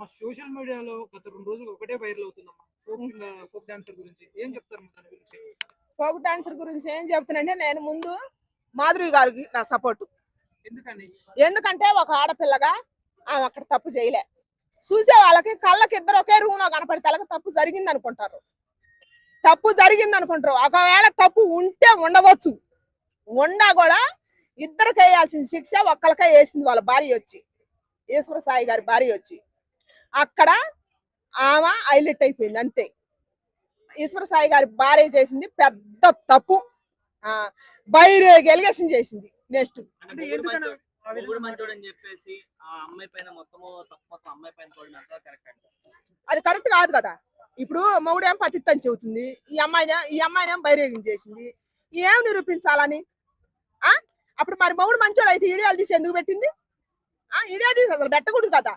మా సోషల్ మీడియాలో గత 2 రోజులు ఒకటే వైరల్ అవుతుందమ్మా. ఫోక్ డాన్సర్ గురించి ఏం చెప్తారు దాని గురించి? ఫోక్ డాన్సర్ గురించి ఏం చెప్తున్నానంటే నేను ముందు మాధురి గారికి నా సపోర్టు. ఎందుకని? ఎందుకంటే ఒక ఆడపిల్లగా ఆమె అక్కడ తప్పు చేయలే. చూసే వాళ్ళకి కళ్ళకి ఇద్దరు ఒకే రూమ్ లో కనపడితే వాళ్ళకి తప్పు జరిగింది అనుకుంటారు. ఒకవేళ తప్పు ఉంటే ఉండవచ్చు, ఉండా కూడా ఇద్దరికి వేయాల్సిన శిక్ష ఒక్కరికే వేసింది వాళ్ళ భార్య వచ్చి, ఈశ్వర సాయి గారి భార్య వచ్చి. అక్కడ ఆమె హైలైట్ అయిపోయింది అంతే. ఈశ్వర సాయి గారి భార్య చేసింది పెద్ద తప్పు, బైరే ఎలిగేషన్ చేసింది. నెక్స్ట్ అది కరెక్ట్ కాదు కదా. ఇప్పుడు మొగుడేం పతిత్తని చెబుతుంది, ఈ అమ్మాయినేం బైరేగింగ్ చేసింది. ఏం నిరూపించాలని? అప్పుడు మరి మొగుడు మంచోడు అయితే ఈడియాలు తీసి ఎందుకు పెట్టింది? ఈడియా తీసి అసలు పెట్టకూడదు కదా.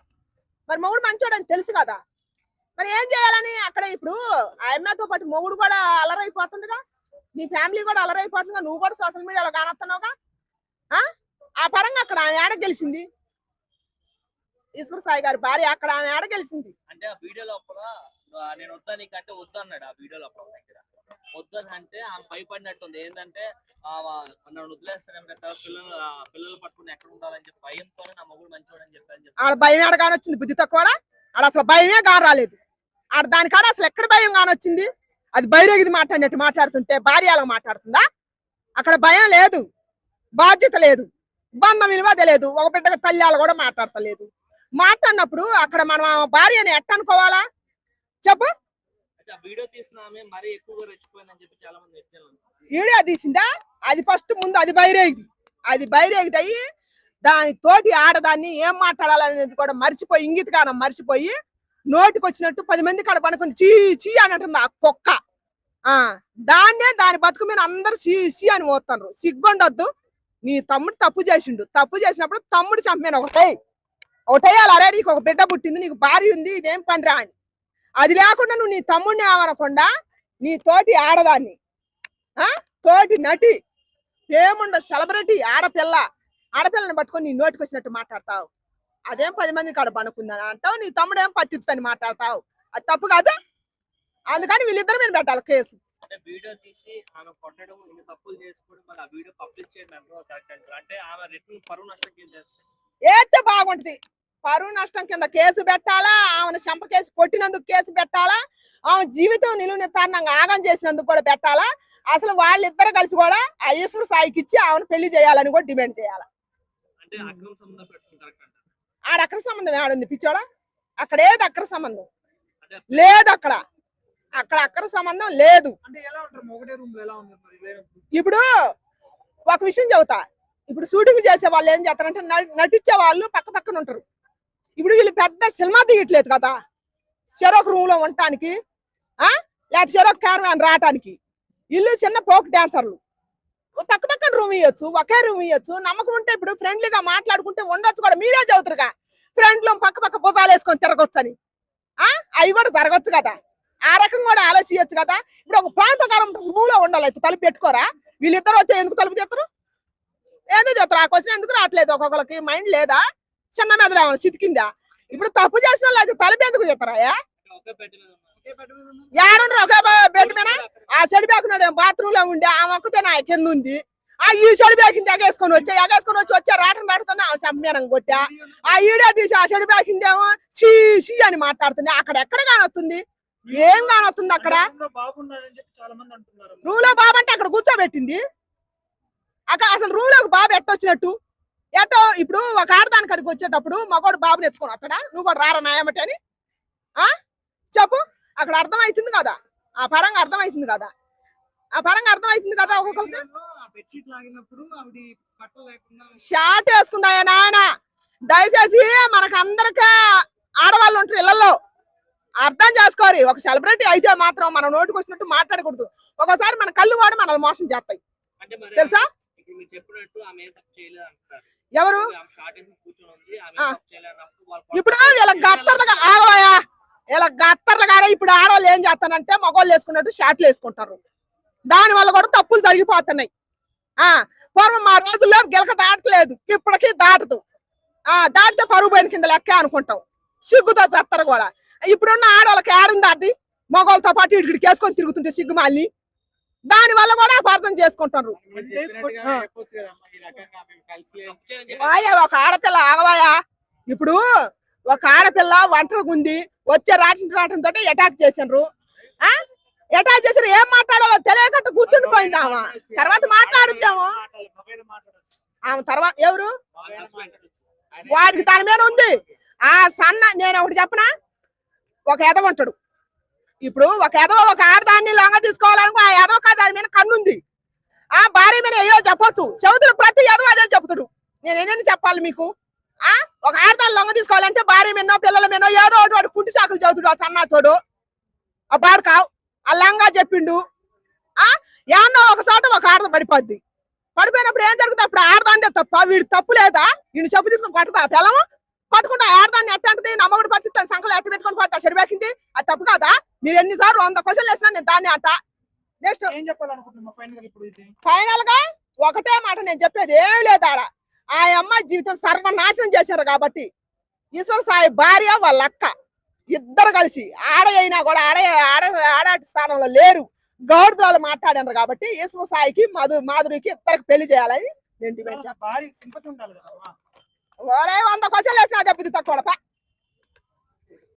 మరి మొగుడు మంచోడు అని తెలుసు కదా, మరి ఏం చేయాలని? అక్కడ ఇప్పుడు ఆ అమ్మాయితో పాటు మొగుడు కూడా అలరైపోతుందిగా, నీ ఫ్యామిలీ కూడా అలరైపోతుందిగా, నువ్వు కూడా సోషల్ మీడియాలో కానొస్తున్నావుగా. ఆ పరంగా అక్కడ ఆమె ఏడ గెలిచింది? ఈశ్వర సాయి గారి భార్య అక్కడ ఆమె ఏడ గెలిచింది అంటే ఆ వీడియో లోపల నేను వద్దా నీకంటే వద్దు అన్నాడు. ఆ వీడియో లోపల దగ్గర వద్దని అంటే ఆమె భయపడినట్టుంది. ఏంటంటే నన్ను వదిలేస్తాను కదా, పిల్లలు పట్టుకుని ఎక్కడ ఉండాలని చెప్పి భయంతోనే నా మొగుడు మంచోడని చెప్పి ఆడ భయం ఏడ కానొచ్చింది? బుద్ధితో కూడా ఆడ అసలు భయమే రాలేదు. ఆడ దానికాడ అసలు ఎక్కడ భయం కానొచ్చింది? అది బైరేగిది మాట్లాడినట్టు మాట్లాడుతుంటే భార్య అలా మాట్లాడుతుందా? అక్కడ భయం లేదు, బాధ్యత లేదు, బంధం విలువ తెలియదు, ఒక బిడ్డగా తల్లియాలు కూడా మాట్లాడతలేదు. మాట్లాడినప్పుడు అక్కడ మనం భార్యని ఎట్ట అనుకోవాలా చెప్పు? వీడియో తీసినామే మరీ ఎక్కువగా రెచ్చిపోయిందని చెప్పి చాలా మంది వీడియో తీసిందా? అది ఫస్ట్ ముందు అది బైరేగిది అయ్యి దాని తోటి ఆడదాన్ని ఏం మాట్లాడాలనేది కూడా మర్చిపోయి, ఇంగితగానం మర్చిపోయి నోటికి వచ్చినట్టు 10 మంది కాడ పనుకుంది చీ చీ అని అంటుంది ఆ కుక్క. దాని బతుకు మీద అందరు చీ అని పోతున్నారు. సిగ్గుండొద్దు. నీ తమ్ముడు తప్పు చేసినప్పుడు తమ్ముడు చంపాను ఒకటేయాలి. అరే నీకు ఒక బిడ్డ పుట్టింది, నీకు భార్య ఉంది, ఇదేం పనిరా అని. అది లేకుండా నువ్వు నీ తమ్ముడిని ఏమనకుండా నీ తోటి ఆడదాన్ని, తోటి నటి, ఏముండ సెలబ్రిటీ ఆడపిల్లని పట్టుకొని నీ నోటికి వచ్చినట్టు మాట్లాడతావు. అదేం 10 మంది కాడ పనుకుందని అంటావు. నీ తమ్ముడు ఏం పత్తిత్తని మాట్లాడతావు. అది తప్పు కాదు. అందుకని వీళ్ళిద్దరు మీద పెట్టాలి కేసు. వీడియో తీసి ఆమె కొట్టడం, తప్పులు చేసుకోవడం, మళ్ళీ ఆ వీడియో పబ్లిష్ చేయడం అంటే ఆమె రిటర్న్ పరువు నష్టం ఏతే బాగుంటది. పరువు నష్టం కింద కేసు పెట్టాలా, ఆమెను చంప కేసు కొట్టినందుకు కేసు పెట్టాలా, ఆమె జీవితం నిలువునితారణంగా ఆగం చేసినందుకు కూడా పెట్టాలా. అసలు వాళ్ళిద్దరు కలిసి కూడా ఆ ఈశ్వర సాయికి ఇచ్చి ఆమెను పెళ్లి చేయాలని కూడా డిమాండ్ చేయాలి. ఆడ అక్ర సంబంధం ఏడుంది పిచ్చోడా? అక్కడ ఏది అక్ర సంబంధం లేదు. అక్కడ అక్ర సంబంధం లేదు. ఇప్పుడు ఒక విషయం చెబుతా. ఇప్పుడు షూటింగ్ చేసే వాళ్ళు ఏం చేస్తారంటే నటించే వాళ్ళు పక్కన ఉంటారు. ఇప్పుడు వీళ్ళు పెద్ద సినిమా తీయట్లేదు కదా, చెరొక రూమ్ లో ఉండటానికి లేకపోతే చెరొక క్యారవాన్ రావటానికి. వీళ్ళు చిన్న ఫోక్ డాన్సర్లు పక్కన రూమ్ ఇవ్వచ్చు, ఒకే రూమ్ ఇవ్వచ్చు. నమ్మకం ఉంటే ఇప్పుడు ఫ్రెండ్లీగా మాట్లాడుకుంటే ఉండొచ్చు కూడా. మీరే చదువుతారుగా ఫ్రెండ్ లో పక్క భుజాలు వేసుకొని తిరగొచ్చు అని. అవి కూడా జరగచ్చు కదా. ఆ రకం కూడా ఆలోచించచ్చు కదా. ఇప్పుడు ఒక ప్లాన్ ప్రకారం రూమ్ లో ఉండాలి. అయితే తలుపు పెట్టుకోరా? వీళ్ళిద్దరు వచ్చి ఎందుకు తలుపు తీస్తారు? ఎందుకు చేస్తారు? ఆ క్వశ్చన్ ఎందుకు రావట్లేదు? ఒక్కొక్కరికి మైండ్ లేదా? చిన్న మెదడు ఏమైనా సితికిందా? ఇప్పుడు తప్పు చేసిన వాళ్ళు అయితే తలుపు ఎందుకు తీస్తారా? యారుండ్రు ఒకే బెడ్ మీద. ఆ చెడు బ్యాకున్నాడు బాత్రూమ్ లో ఉండే ఆ మొక్కతే నా కింద ఉంది. ఈ చెడు బ్యాకింది ఎగేసుకొని వచ్చా రాటతోనే ఆ చంపేనం కొట్టా. ఆ ఈడే తీసి ఆ చెడు బ్యాకిందేమో చీ అని మాట్లాడుతుంది. అక్కడ ఎక్కడ కానొస్తుంది? ఏం కానొస్తుంది అక్కడ? రూమ్ లో బాబు అంటే అక్కడ కూర్చోబెట్టింది. అక్కడ అసలు రూమ్ లోకి బాబు ఎట్టొచ్చినట్టు ఎట్టో. ఇప్పుడు ఒక ఆడదానికి అక్కడికి వచ్చేటప్పుడు మగోడు బాబుని ఎత్తుకొని వస్తాడా? నువ్వు కూడా రారా నాయమటి అని చెప్పు. అక్కడ అర్థమవుతుంది కదా, ఆ పరంగా అర్థమవుతుంది కదా. ఒక్కొక్కరికి షార్ట్ వేసుకుందాయా నాయన. దయచేసి మనకు అందరికీ ఆడవాళ్ళు ఉంటారు ఇళ్లలో, అర్థం చేసుకోరు. ఒక సెలబ్రిటీ అయితే మాత్రం మనం నోటికి వచ్చినట్టు మాట్లాడకూడదు. ఒకసారి మన కళ్ళు కూడా మనల్ని మోసం చేస్తాయి తెలుసా? ఎవరు ఇప్పుడు ఇలా గత్తర్లు కాడ ఇప్పుడు ఆడవాళ్ళు ఏం చేస్తానంటే మగవాళ్ళు వేసుకున్నట్టు షార్ట్లు వేసుకుంటారు. దాని వల్ల కూడా తప్పులు జరిగిపోతున్నాయి. పూర్వం మా రోజుల్లో గిలక దాటలేదు, ఇప్పటికీ దాటదు. దాటితే పరుగు పోయిన కింద లెక్క అనుకుంటాం. సిగ్గుతో చేస్తారు కూడా. ఇప్పుడున్న ఆడవాళ్ళకి ఏడుంది అది మగవాళ్ళతో పాటు ఇడికి వేసుకొని తిరుగుతుంటే సిగ్గుమాలిని దాని వల్ల కూడా అపార్థం చేసుకుంటారు. మీరు చెప్పినట్టుగా ఆ. చెప్పొచ్చు కదమ్మా, ఈ రకంగా మేము కలిసి వాయా ఒక ఆడపిల్ల ఆగవాయా, ఇప్పుడు ఒక ఆడపిల్ల ఒంటరిగా ఉంది, వచ్చే రావటంతో అటాక్ చేసిండ్రు. అటాక్ చేసారు, ఏం మాట్లాడాలో తెలియకట్టు కూర్చుని పోయింది ఆమె. తర్వాత మాట్లాడుద్దాము ఆమె తర్వాత ఎవరు వాడికి దాని మీద ఉంది. ఆ సన్న నేను ఒకటి చెప్పనా, ఒక ఎదవ ఉంటాడు. ఇప్పుడు ఒక ఎదవ ఒక ఆడదాన్ని లొంగ తీసుకోవాలనుకో ఆ ఎదవ దాని మీద కన్నుంది. ఆ భార్య మీద ఏయో చెప్పొచ్చు, చెబుతుడు ప్రతి ఎదవ అదే చెబుతాడు. నేను ఎన్ని చెప్పాలి మీకు? ఒక ఆడదాన్ని లొంగ తీసుకోవాలంటే భార్య మీనో పిల్లల మీనో ఏదో ఒకటి వాడు కుంటి సాకులు చదువుతాడు. ఆ సన్నాచోడు ఆ బాడుకావు ఆ లంగా చెప్పిండు. ఏమన్నా ఒక చోట ఒక ఆడద పడిపోద్ది. పడిపోయినప్పుడు ఏం జరుగుతుంది? అప్పుడు ఆడదాందే తప్ప, వీడు తప్పు లేదా? వీడిని చెప్పు తీసుకొని కొట్టదా పిల్లము కొట్టుకుంటా ఆడదాన్ని ఎట్టంటది నమ్మగుడు పత్తి సంకలు ఎట్ట పెట్టుకొని పోతా చెడిపోయింది. అది తప్పు కాదా? మీరు ఎన్నిసార్లు 100 క్వశ్చన్లు వేసినా నేను దాన్ని అట్ట. నెక్స్ట్ ఏం చెప్పాలనుకుంటున్నాం ఫైనల్ గా ఇప్పుడు ఇది? ఫైనల్ గా ఒకటే మాట నేను చెప్పేది ఏం లేదు. ఆడ ఆ అమ్మాయి జీవితం సర్వనాశనం చేశారు కాబట్టి ఈశ్వర సాయి భార్య వాళ్ళ అక్క ఇద్దరు కలిసి ఆడ అయినా కూడా ఆడాటి స్థానంలో లేరు, గౌరవాలు మాట్లాడారు కాబట్టి ఈశ్వర సాయికి మాధురికి ఇద్దరికి పెళ్లి చేయాలని నేను డిమాండ్ చేస్తాను. భారీ సింపతి ఉండాలి కదమ్మా. ఒరే 100 క్వశ్చన్లు వేసినా చెప్పింది తక్కువ